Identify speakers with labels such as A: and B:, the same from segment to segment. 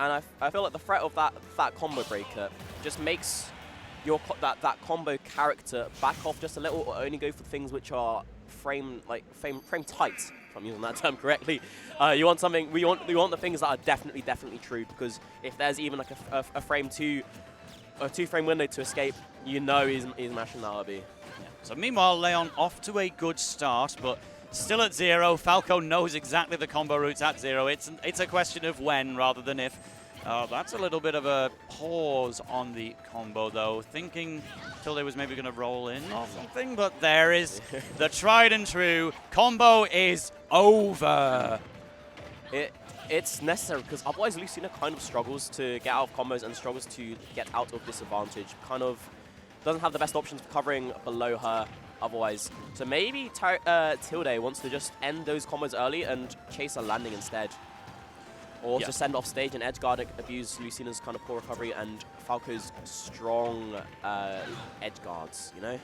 A: and I feel like the threat of that combo breaker just makes your that combo character back off just a little, or only go for things which are frame tight, if I'm using that term correctly. You want something, we want the things that are definitely true, because if there's even like a frame two, a 2-frame window to escape, you know he's mashing that RB.
B: Yeah. So meanwhile, Leon off to a good start, but still at 0. Falco knows exactly the combo routes at 0. It's a question of when rather than if. That's a little bit of a pause on the combo, though. Thinking Tilde was maybe going to roll in or something, but there is the tried and true combo is over.
A: It's necessary, because otherwise Lucina kind of struggles to get out of combos and struggles to get out of disadvantage. Kind of doesn't have the best options for covering below her otherwise. So maybe Tilde wants to just end those combos early and chase a landing instead. Or just send off stage and edge guard, abuse Lucina's kind of poor recovery and Falco's strong edge guards, you know?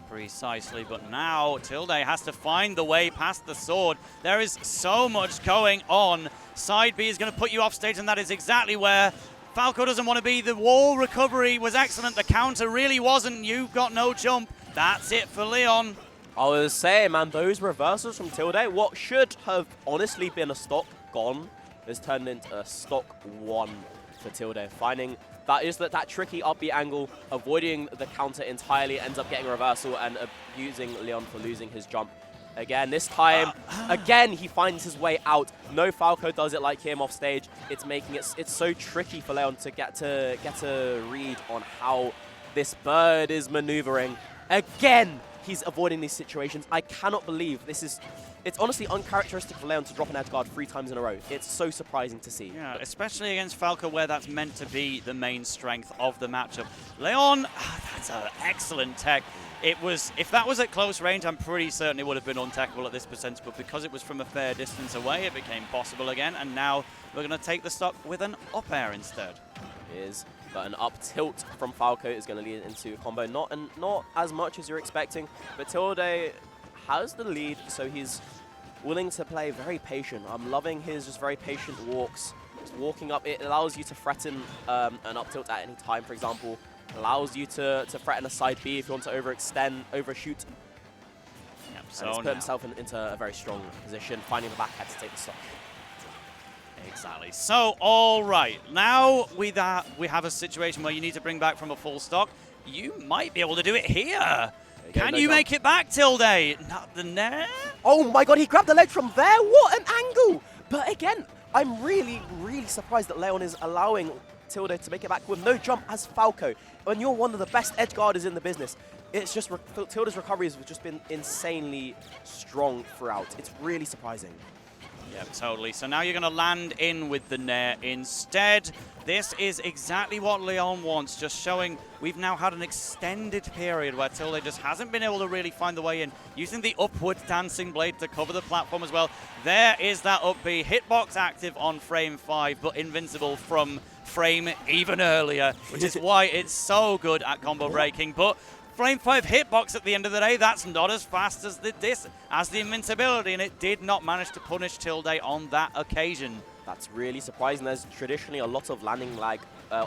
B: Precisely, but now Tilde has to find the way past the sword. There is so much going on. Side B is going to put you off stage, and that is exactly where Falco doesn't want to be. The wall recovery was excellent. The counter really wasn't. You got no jump. That's it for Leon.
A: I was saying, man, those reversals from Tilde, what should have honestly been a stock gone, has turned into a stock 1 for Tilde. Finding that tricky upbeat angle, avoiding the counter entirely, ends up getting a reversal and abusing Leon for losing his jump. Again, this time, again, he finds his way out. No Falco does it like him off stage. It's making it's so tricky for Leon to get a read on how this bird is maneuvering. Again, he's avoiding these situations. I cannot believe this is... It's honestly uncharacteristic for Leon to drop an edge guard 3 times in a row. It's so surprising to see.
B: Yeah, especially against Falco, where that's meant to be the main strength of the matchup. Leon, that's an excellent tech. It was, if that was at close range, I'm pretty certain it would have been untechable at this percentage, but because it was from a fair distance away, it became possible again, and now we're going to take the stock with an up air instead.
A: But an up tilt from Falco is going to lead into a combo. Not as much as you're expecting, but Tilde has the lead, so he's willing to play very patient. I'm loving his just very patient walks. Just walking up, it allows you to threaten an up tilt at any time, for example. Allows you to threaten a side B if you want to overextend, overshoot.
B: Yep,
A: so and he's put himself into a very strong position, finding the backhand to take the stock.
B: Exactly. So, all right. Now we have a situation where you need to bring back from a full stock. You might be able to do it here. Can you make it back, Tilde? Not the net.
A: Oh my god, he grabbed the ledge from there. What an angle. But again, I'm really surprised that Leon is allowing Tilde to make it back with no jump as Falco. When you're one of the best edge guarders in the business, it's just Tilde's recoveries have just been insanely strong throughout. It's really surprising.
B: Yeah, totally. So now you're going to land in with the Nair instead. This is exactly what Leon wants, just showing we've now had an extended period where Tilde just hasn't been able to really find the way in, using the upward dancing blade to cover the platform as well. There is that up B, hitbox active on frame 5, but invincible from frame even earlier, which is why it's so good at combo breaking. But frame 5 hitbox at the end of the day, that's not as fast as the invincibility, and it did not manage to punish Tilde on that occasion.
A: That's really surprising. There's traditionally a lot of landing lag,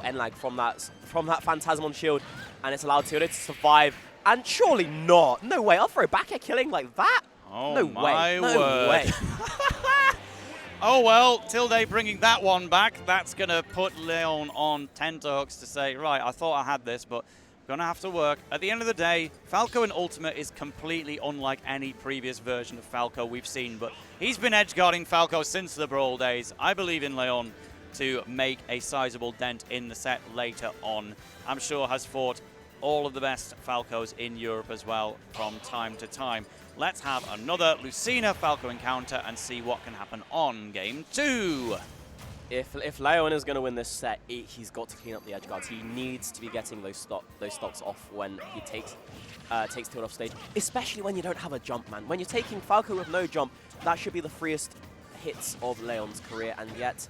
A: end lag from that Phantasmon shield, and it's allowed Tilde to survive. And surely not. No way. I'll throw back a killing like that.
B: Oh,
A: no
B: my
A: way.
B: word.
A: No way.
B: Oh, well, Tilde bringing that one back. That's going to put Leon on tenterhooks to say, right, I thought I had this, but gonna have to work. At the end of the day, Falco in Ultimate is completely unlike any previous version of Falco we've seen, but he's been edgeguarding Falco since the Brawl days. I believe in Leon to make a sizable dent in the set later on. I'm sure has fought all of the best Falcos in Europe as well from time to time. Let's have another Lucina Falco encounter and see what can happen on game 2.
A: If Leon is going to win this set, he's got to clean up the edge guards. He needs to be getting those stocks off when he takes Tilde off stage, especially when you don't have a jump, man. When you're taking Falco with no jump, that should be the freest hits of Leon's career, and yet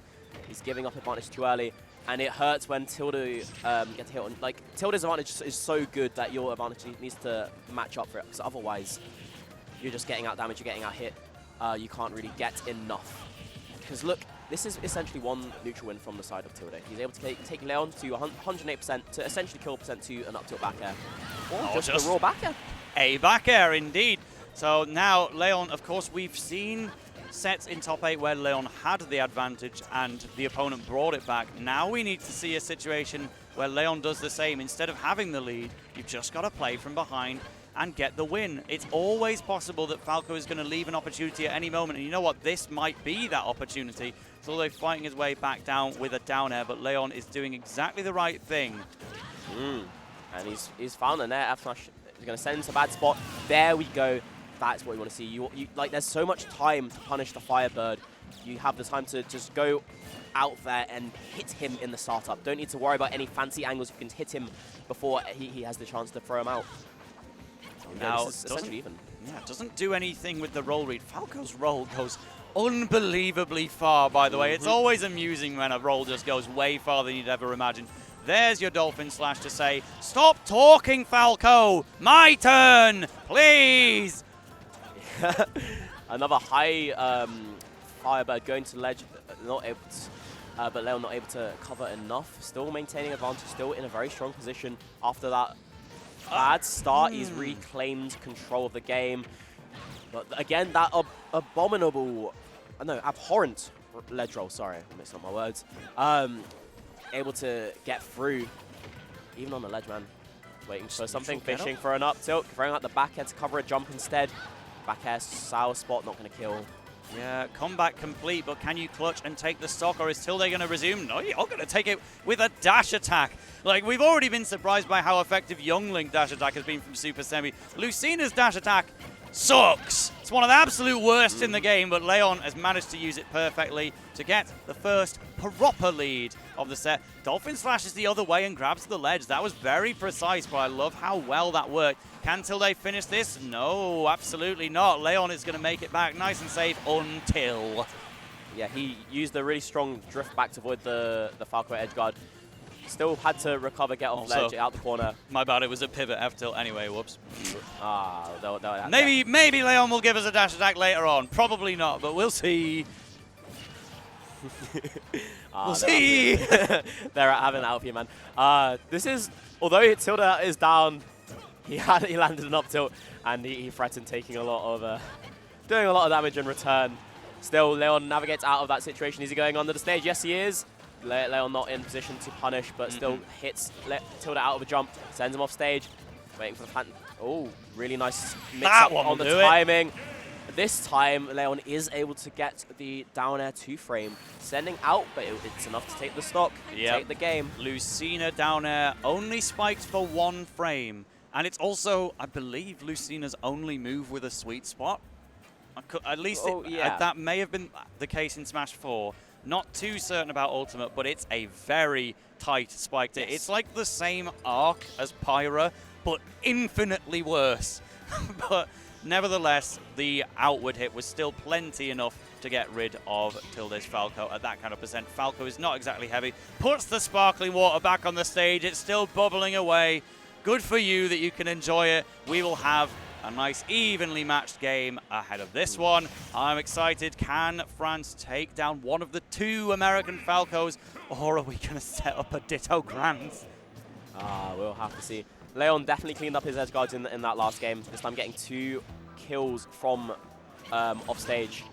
A: he's giving up advantage too early, and it hurts when Tilde gets hit on. Like, Tilde's advantage is so good that your advantage needs to match up for it, because otherwise you're just getting out damage, you're getting out hit. You can't really get enough. Because look, this is essentially one neutral win from the side of Tilde. He's able to take Leon to 108% to essentially kill percent to an up tilt back air. Or just the raw back air.
B: A back air, indeed. So now Leon, of course, we've seen sets in top 8 where Leon had the advantage and the opponent brought it back. Now we need to see a situation where Leon does the same. Instead of having the lead, you've just got to play from behind and get the win. It's always possible that Falco is going to leave an opportunity at any moment, and you know what? This might be that opportunity. So they're fighting his way back down with a down air, but Leon is doing exactly the right thing.
A: And he's found an air F smash. He's going to send him to a bad spot. There we go. That's what you want to see. You like, there's so much time to punish the Firebird. You have the time to just go out there and hit him in the startup. Don't need to worry about any fancy angles. You can hit him before he has the chance to throw him out.
B: Now,
A: this is essentially even.
B: Yeah, it doesn't do anything with the roll read. Falco's roll goes unbelievably far, by the way. It's always amusing when a roll just goes way farther than you'd ever imagine. There's your Dolphin Slash to say, stop talking, Falco! My turn, please!
A: Another high Firebird going to ledge, not able to, but Leon not able to cover enough. Still maintaining advantage, still in a very strong position. After that bad start, he's reclaimed control of the game. But again, that abominable, no, abhorrent ledge roll, sorry, I mixed up my words. Able to get through, even on the ledge, man. Waiting for something, fishing for an up tilt, throwing out the back air to cover a jump instead. Back air, sour spot, not going to kill.
B: Yeah, combat complete, but can you clutch and take the stock, or is Tilde going to resume? No, you're going to take it with a dash attack. Like, we've already been surprised by how effective Youngling dash attack has been from Super Semi. Lucina's dash attack sucks. It's one of the absolute worst in the game, but Leon has managed to use it perfectly to get the first proper lead of the set. Dolphin slashes the other way and grabs the ledge. That was very precise, but I love how well that worked. Can Tilde finish this? No, absolutely not. Leon is going to make it back nice and safe until...
A: Yeah, he used a really strong drift back to avoid the Falco edge guard. Still had to recover, get off ledge, out the corner.
B: My bad, it was a pivot F tilt anyway, whoops. Maybe Leon will give us a dash attack later on. Probably not, but we'll see. We'll see.
A: They're having it out for you, man. This is, although Tilde is down, he landed an up tilt, and he threatened taking a lot of, doing a lot of damage in return. Still, Leon navigates out of that situation. Is he going under the stage? Yes, he is. Leon not in position to punish, but still hits Tilde out of a jump, sends him off stage, waiting for the phantom. Oh, really nice mix up on the timing. This time, Leon is able to get the down air 2-frame, sending out, but it's enough to take the stock, take the game.
B: Lucina down air only spiked for 1 frame, and it's also, I believe, Lucina's only move with a sweet spot. At least that may have been the case in Smash 4. Not too certain about Ultimate, but it's a very tight spike. Yes. It's like the same arc as Pyra, but infinitely worse. But nevertheless, the outward hit was still plenty enough to get rid of Tilde's Falco at that kind of percent. Falco is not exactly heavy. Puts the sparkling water back on the stage. It's still bubbling away. Good for you that you can enjoy it. We will have a nice evenly matched game ahead of this one. I'm excited. Can France take down one of the 2 American Falcos, or are we going to set up a Ditto Grand?
A: We'll have to see. Leon definitely cleaned up his edge guards in that last game. This time getting 2 kills from off stage.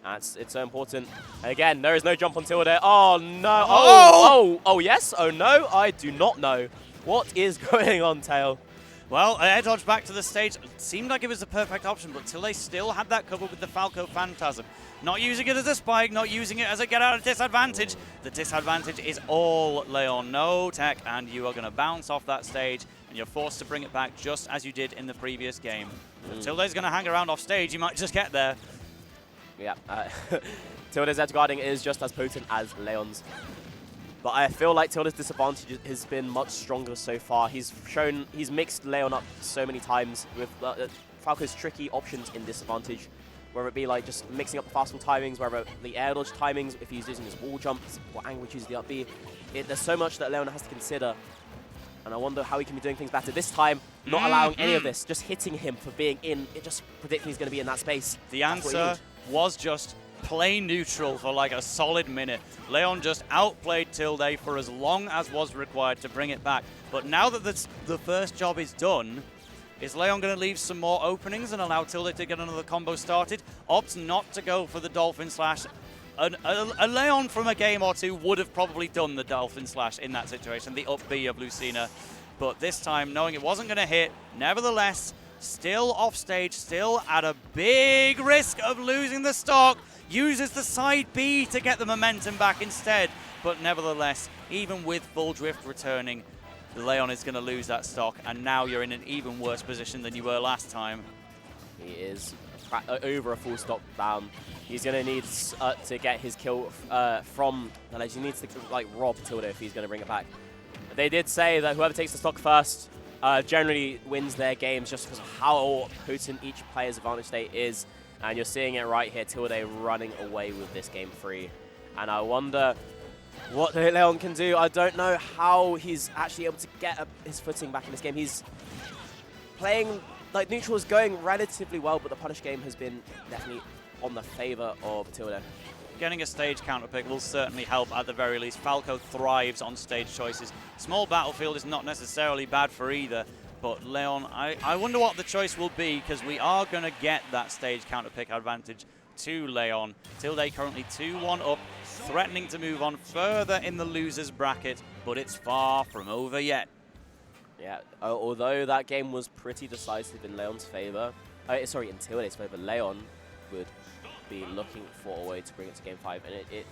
A: It's so important. And again, there is no jump on Tilde. Oh no! Oh yes! Oh no! I do not know. What is going on, Tail?
B: Well, an air dodge back to the stage seemed like it was the perfect option, but Tilde still had that cover with the Falco Phantasm. Not using it as a spike, not using it as a get out of disadvantage. The disadvantage is all Leon. No tech, and you are going to bounce off that stage, and you're forced to bring it back just as you did in the previous game. If Tilde's going to hang around off stage, you might just get there.
A: Yeah, Tilde's edge guarding is just as potent as Leon's. But I feel like Tilde's disadvantage has been much stronger so far. He's mixed Leon up so many times with Falco's tricky options in disadvantage, whether it be like just mixing up the fastball timings, whether the air dodge timings, if he's using his wall jumps, what angle he chooses the up B. There's so much that Leon has to consider, and I wonder how he can be doing things better. This time, not allowing any of this, just hitting him for being in, just predicting he's going to be in that space.
B: The answer was just play neutral for like a solid minute. Leon just outplayed Tilde for as long as was required to bring it back. But now that the first job is done, is Leon going to leave some more openings and allow Tilde to get another combo started? Opts not to go for the Dolphin Slash. A Leon from a game or two would have probably done the Dolphin Slash in that situation, the up B of Lucina. But this time, knowing it wasn't going to hit, nevertheless, still off stage, still at a big risk of losing the stock, uses the side B to get the momentum back instead. But nevertheless, even with full drift returning, Leon is going to lose that stock, and now you're in an even worse position than you were last time.
A: He is over a full stock down. He's going to need to get his kill from the ledge. He needs to like rob Tilde if he's going to bring it back. They did say that whoever takes the stock first generally wins their games just because of how potent each player's advantage state is. And you're seeing it right here, Tilde running away with this game free. And I wonder what Leon can do. I don't know how he's actually able to get his footing back in this game. He's playing, like, neutral is going relatively well, but the punish game has been definitely on the favor of Tilde.
B: Getting a stage counter pick will certainly help at the very least. Falco thrives on stage choices. Small battlefield is not necessarily bad for either, but Leon, I wonder what the choice will be, because we are going to get that stage counter pick advantage to Leon. Tilde currently 2-1 up, threatening to move on further in the losers bracket, but it's far from over yet.
A: Yeah, although that game was pretty decisive in Leon's favor, sorry, in Tilde's favor, Leon would be looking for a way to bring it to game 5, and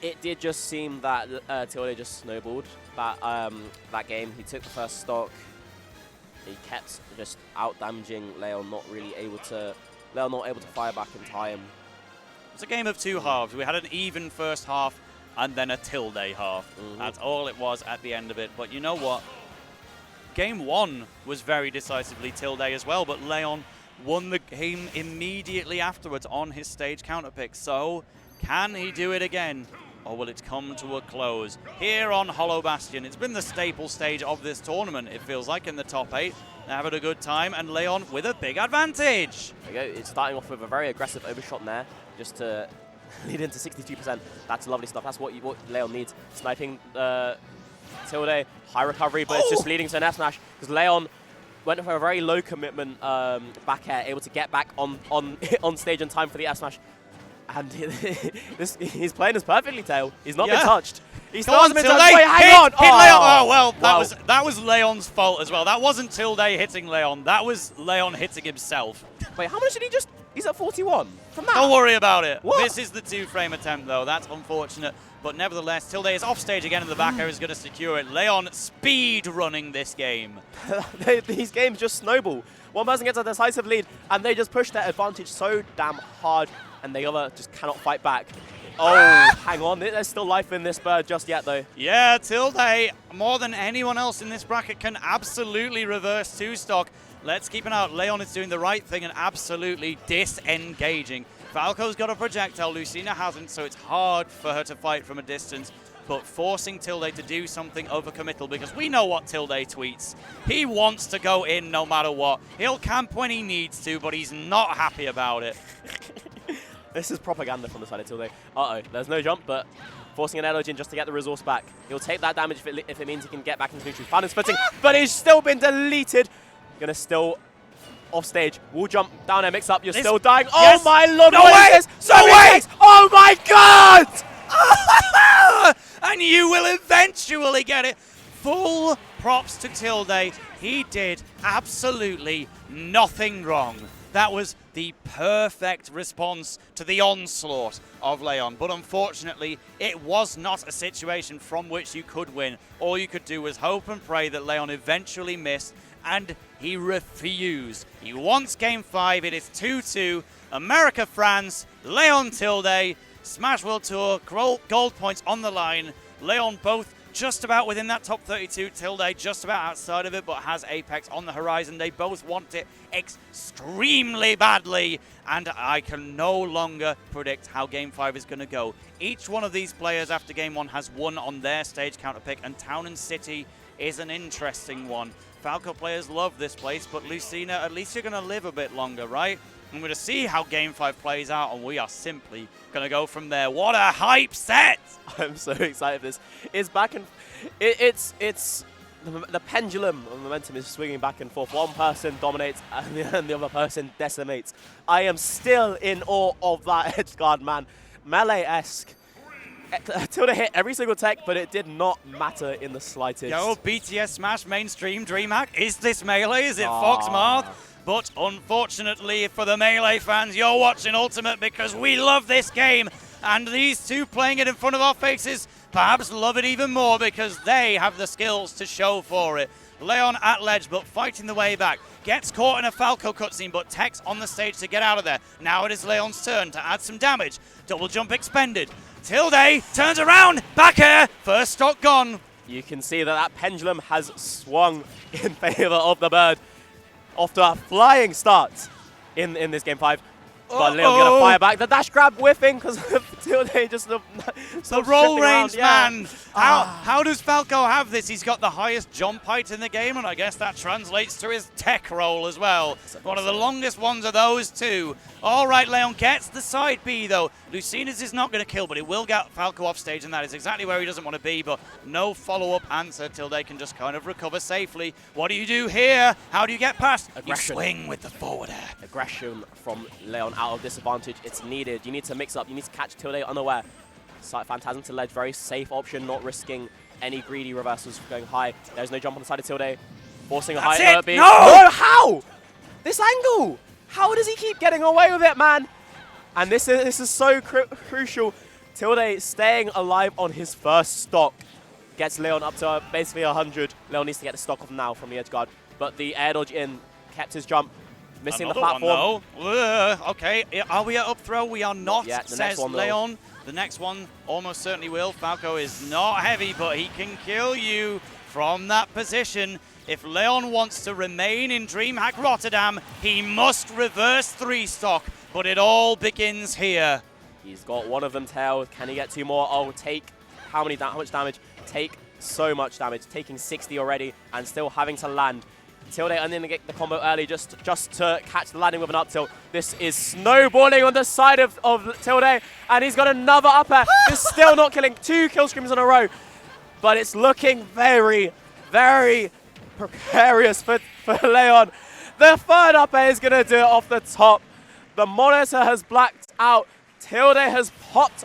A: it did just seem that Tilde just snowballed that game. He took the first stock. He kept just out damaging Leon, not able to fire back in time.
B: It's a game of two halves. We had an even first half and then a Tilde half. That's all it was at the end of it. But you know what? Game 1 was very decisively Tilde as well, but Leon won the game immediately afterwards on his stage counter pick. So, can he do it again? Or will it come to a close? Here on Hollow Bastion, it's been the staple stage of this tournament, it feels like, in the top 8. They're having a good time, and Leon with a big advantage.
A: There you go. It's starting off with a very aggressive overshot there, just to lead into 62%. That's lovely stuff. That's what Leon needs. Sniping Tilde, high recovery, but it's just leading to an F smash, because Leon went for a very low commitment back air, able to get back on stage in time for the F smash. And he's playing this perfectly, Tail. He's not been touched. He's not been touched. Wait, hang on!
B: Hit Leon. Oh, well, that was Leon's fault as well. That wasn't Tilde hitting Leon. That was Leon hitting himself.
A: Wait, how much did he just... He's at 41 from that?
B: Don't worry about it.
A: What?
B: This is the 2-frame attempt, though. That's unfortunate. But nevertheless, Tilde is off stage again in the back air, is going to secure it. Leon speed running this game.
A: These games just snowball. One person gets a decisive lead, and they just push their advantage so damn hard, and the other just cannot fight back. Oh, hang on. There's still life in this bird just yet, though.
B: Yeah, Tilde, more than anyone else in this bracket, can absolutely reverse 2-stock. Let's keep an eye out. Leon is doing the right thing and absolutely disengaging. Falco's got a projectile, Lucina hasn't, so it's hard for her to fight from a distance. But forcing Tilde to do something overcommittal, because we know what Tilde tweets. He wants to go in no matter what. He'll camp when he needs to, but he's not happy about it.
A: This is propaganda from the side of Tilde. Uh-oh, there's no jump, but forcing an Elogin just to get the resource back. He'll take that damage if it means he can get back into neutral. Found his footing, but he's still been deleted. Gonna still off stage. Wall jump down there, mix up. You're still dying. Oh my lord,
B: no way!
A: Is this? So way! Oh my god!
B: And you will eventually get it. Full props to Tilde. He did absolutely nothing wrong. That was the perfect response to the onslaught of Leon. But unfortunately, it was not a situation from which you could win. All you could do was hope and pray that Leon eventually missed, and he refused. He wants game 5. It is 2-2. America, France, Leon Tilde, Smash World Tour, gold points on the line. Leon both just about within that top 32. Tilde just about outside of it, but has Apex on the horizon. They both want it extremely badly, and I can no longer predict how Game 5 is going to go. Each one of these players after Game 1 has won on their stage counter pick, and Town and City is an interesting one. Falco players love this place, but Lucina, at least you're going to live a bit longer, right? I'm going to see how Game 5 plays out, and we are simply going to go from there. What a hype set!
A: I'm so excited for this. It's back and... It's the pendulum of momentum is swinging back and forth. One person dominates and the other person decimates. I am still in awe of that edge guard, man. Melee-esque. Tilde hit every single tech, but it did not matter in the slightest.
B: Yo, BTS Smash mainstream DreamHack. Is this Melee? Is it Fox Marth? But unfortunately for the Melee fans, you're watching Ultimate because we love this game. And these two playing it in front of our faces perhaps love it even more because they have the skills to show for it. Leon at ledge, but fighting the way back. Gets caught in a Falco cutscene, but Tech's on the stage to get out of there. Now it is Leon's turn to add some damage. Double jump expended. Tilde turns around, back air, first stock gone.
A: You can see that pendulum has swung in favor of the bird after a flying start in this game 5. But Leon gonna fire back. The dash grab whiffing because Tilde just the
B: roll range, man. How does Falco have this? He's got the highest jump height in the game, and I guess that translates to his tech roll as well. One of the longest ones of those two. All right, Leon gets the side B though. Lucinas is not going to kill, but it will get Falco off stage, and that is exactly where he doesn't want to be. But no follow-up answer till they can just kind of recover safely. What do you do here? How do you get past?
A: Aggression.
B: You swing with the forward air.
A: Aggression from Leon out of disadvantage. It's needed. You need to mix up. You need to catch Tilde unaware. Phantasm to ledge, very safe option, not risking any greedy reversals going high. There's no jump on the side of Tilde, forcing a high alert B.
B: No!
A: How? This angle! How does he keep getting away with it, man? And this is so crucial. Tilde staying alive on his first stock gets Leon up to basically 100. Leon needs to get the stock off now from the edge guard, but the air dodge in kept his jump. Missing the platform.
B: Okay, are we at up throw? We are not,
A: says
B: Leon. The next one almost certainly will. Falco is not heavy, but he can kill you from that position. If Leon wants to remain in DreamHack Rotterdam, he must reverse 3-stock, but it all begins here.
A: He's got one of them tailed. Can he get 2 more? Oh, take how much damage? Take so much damage. Taking 60 already and still having to land. Tilde ending the combo early just to catch the landing with an up tilt. This is snowballing on the side of Tilde, and he's got another up air. He's still not killing. 2 kill screams in a row, but it's looking very, very precarious for Leon. The third up air is going to do it off the top. The monitor has blacked out. Tilde has popped